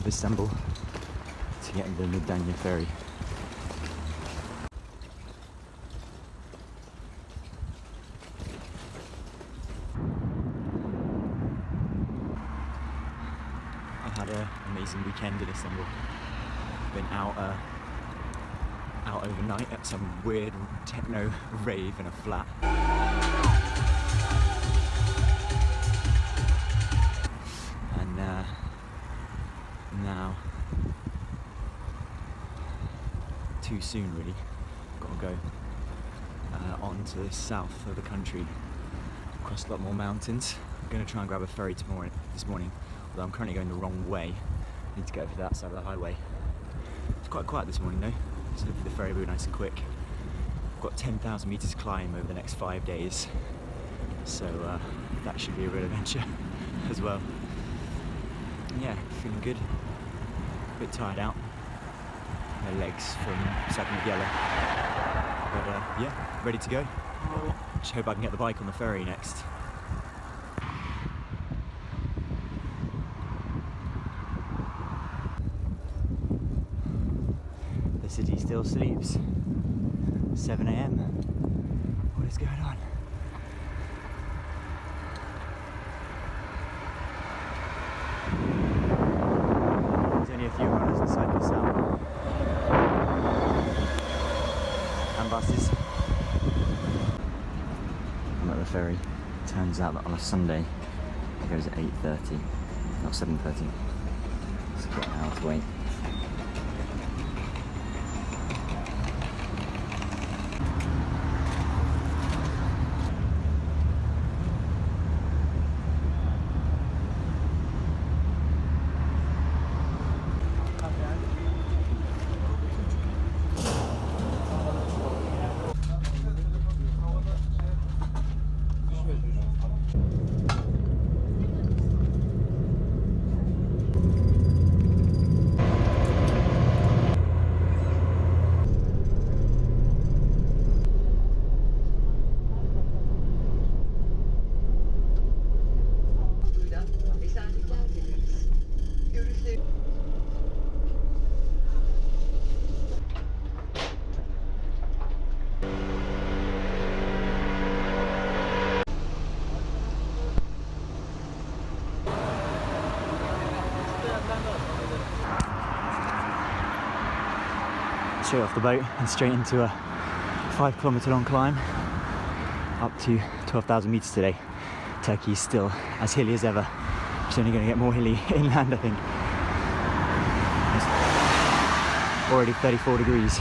Istanbul to get the Mudanya ferry. I've had an amazing weekend in Istanbul. Been out overnight at some weird techno rave in a flat. And now, too soon really, gotta go on to the south of the country, across a lot more mountains. I'm gonna try and grab a ferry this morning, although I'm currently going the wrong way. I need to go over to that side of the highway. It's quite quiet this morning though, so hopefully the ferry will be nice and quick. I've got 10,000 meters to climb over the next 5 days, so that should be a real adventure as well. Yeah, feeling good. A bit tired out. My legs from sucking the yellow. But yeah, ready to go. Just hope I can get the bike on the ferry next. The city still sleeps. 7 AM. What is going on? There's only a few runners and cyclists out. And buses. I'm at the ferry. Turns out that on a Sunday it goes at 8:30, not 7:30. It's got an hour to wait. Straight off the boat and straight into a 5-kilometre long climb up to 12,000 meters today. Turkey's still as hilly as ever. It's only going to get more hilly inland, I think. It's already 34 degrees.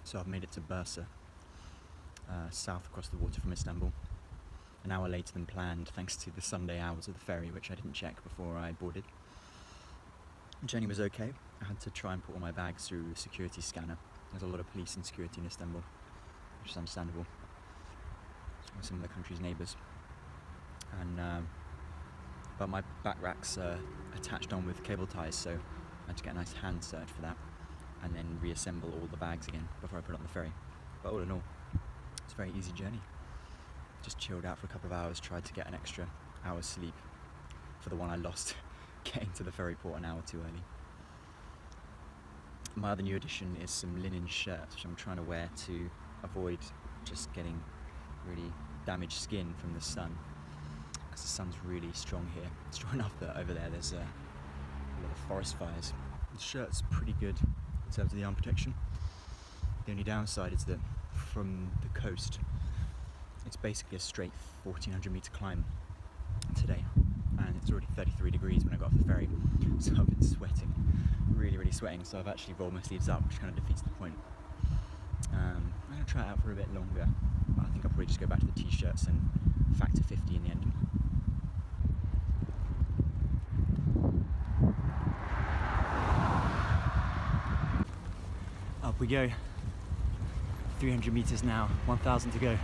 So I've made it to Bursa, south across the water from Istanbul, an hour later than planned thanks to the Sunday hours of the ferry, which I didn't check before I boarded. The journey was okay. I had to try and put all my bags through a security scanner. There's a lot of police and security in Istanbul, which is understandable, with some of the country's neighbours. But my back rack's attached on with cable ties, so I had to get a nice hand search for that, and then reassemble all the bags again before I put it on the ferry. But all in all, it's a very easy journey. Just chilled out for a couple of hours, tried to get an extra hour's sleep for the one I lost getting to the ferry port an hour too early. My other new addition is some linen shirts, which I'm trying to wear to avoid just getting really damaged skin from the sun, because the sun's really strong here. Strong enough that over there there's a lot of forest fires. The shirt's pretty good in terms of the arm protection. The only downside is that from the coast it's basically a straight 1400 meter climb today, and it's already 33 degrees when I got off the ferry, so I've been sweating, really sweating, so I've actually rolled my sleeves up, which kind of defeats the point. I'm going to try it out for a bit longer, but I think I'll probably just go back to the t-shirts and factor 50 in the end. we go. 300 meters now, 1,000 to go.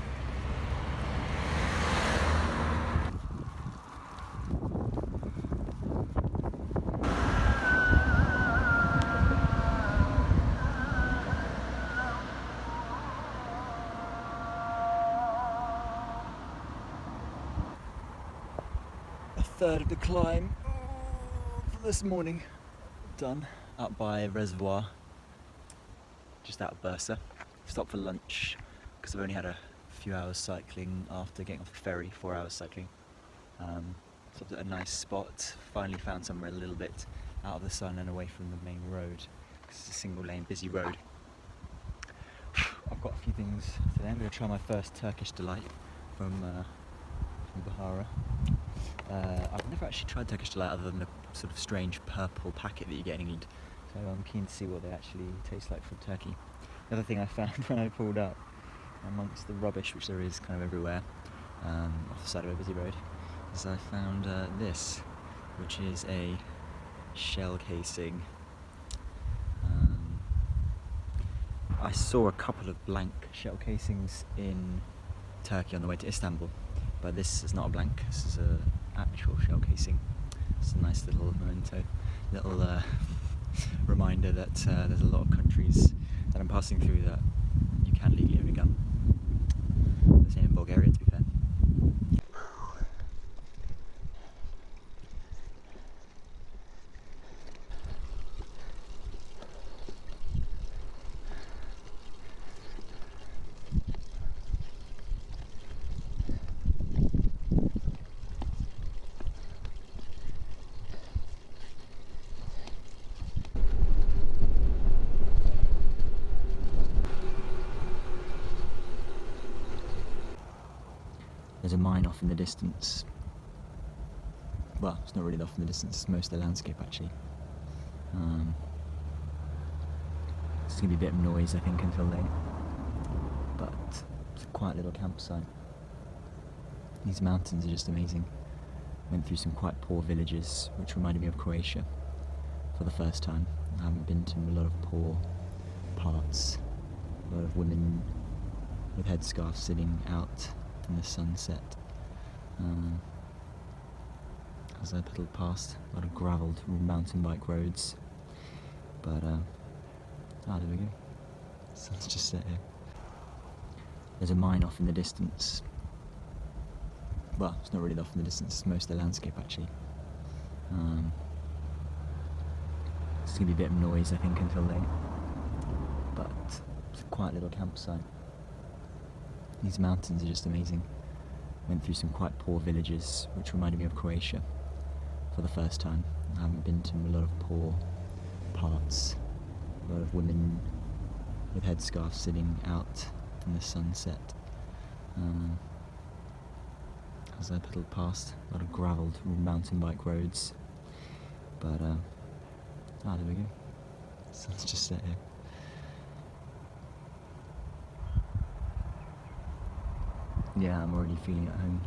A third of the climb for this morning done. Up by a reservoir just out of Bursa. Stopped for lunch because I've only had a few hours cycling after getting off the ferry, 4 hours cycling. Stopped at a nice spot, finally found somewhere a little bit out of the sun and away from the main road. It's a single lane busy road. I've got a few things today. I'm going to try my first Turkish delight from Bahara. I've never actually tried Turkish delight other than the sort of strange purple packet that you get in England, so I'm keen to see what they actually taste like from Turkey. The other thing I found when I pulled up amongst the rubbish, which there is kind of everywhere off the side of a busy road, is I found this, which is a shell casing. I saw a couple of blank shell casings in Turkey on the way to Istanbul, but this is not a blank, this is an actual shell casing. It's a nice little memento, little reminder that there's a lot of countries that I'm passing through that you can legally own a gun. The same in Bulgaria, to be fair. There's a mine off in the distance. Well, it's not really off in the distance, it's most of the landscape actually. It's going to be a bit of noise, I think, until late. But it's a quiet little campsite. These mountains are just amazing. Went through some quite poor villages, which reminded me of Croatia for the first time. I haven't been to a lot of poor parts. A lot of women with headscarves sitting out in the sunset. As I pedalled past, a lot of gravelled mountain bike roads. But, there we go. Sun's just set here. There's a mine off in the distance. Well, it's not really off in the distance, it's most of the landscape actually. It's going to be a bit of noise, I think, until late. But it's a quiet little campsite. These mountains are just amazing. Went through some quite poor villages, which reminded me of Croatia for the first time. I haven't been to a lot of poor parts. A lot of women with headscarves sitting out in the sunset. As I pedalled past, a lot of gravelled mountain bike roads. But, there we go. Sun's just set here. Yeah, I'm already feeling at home.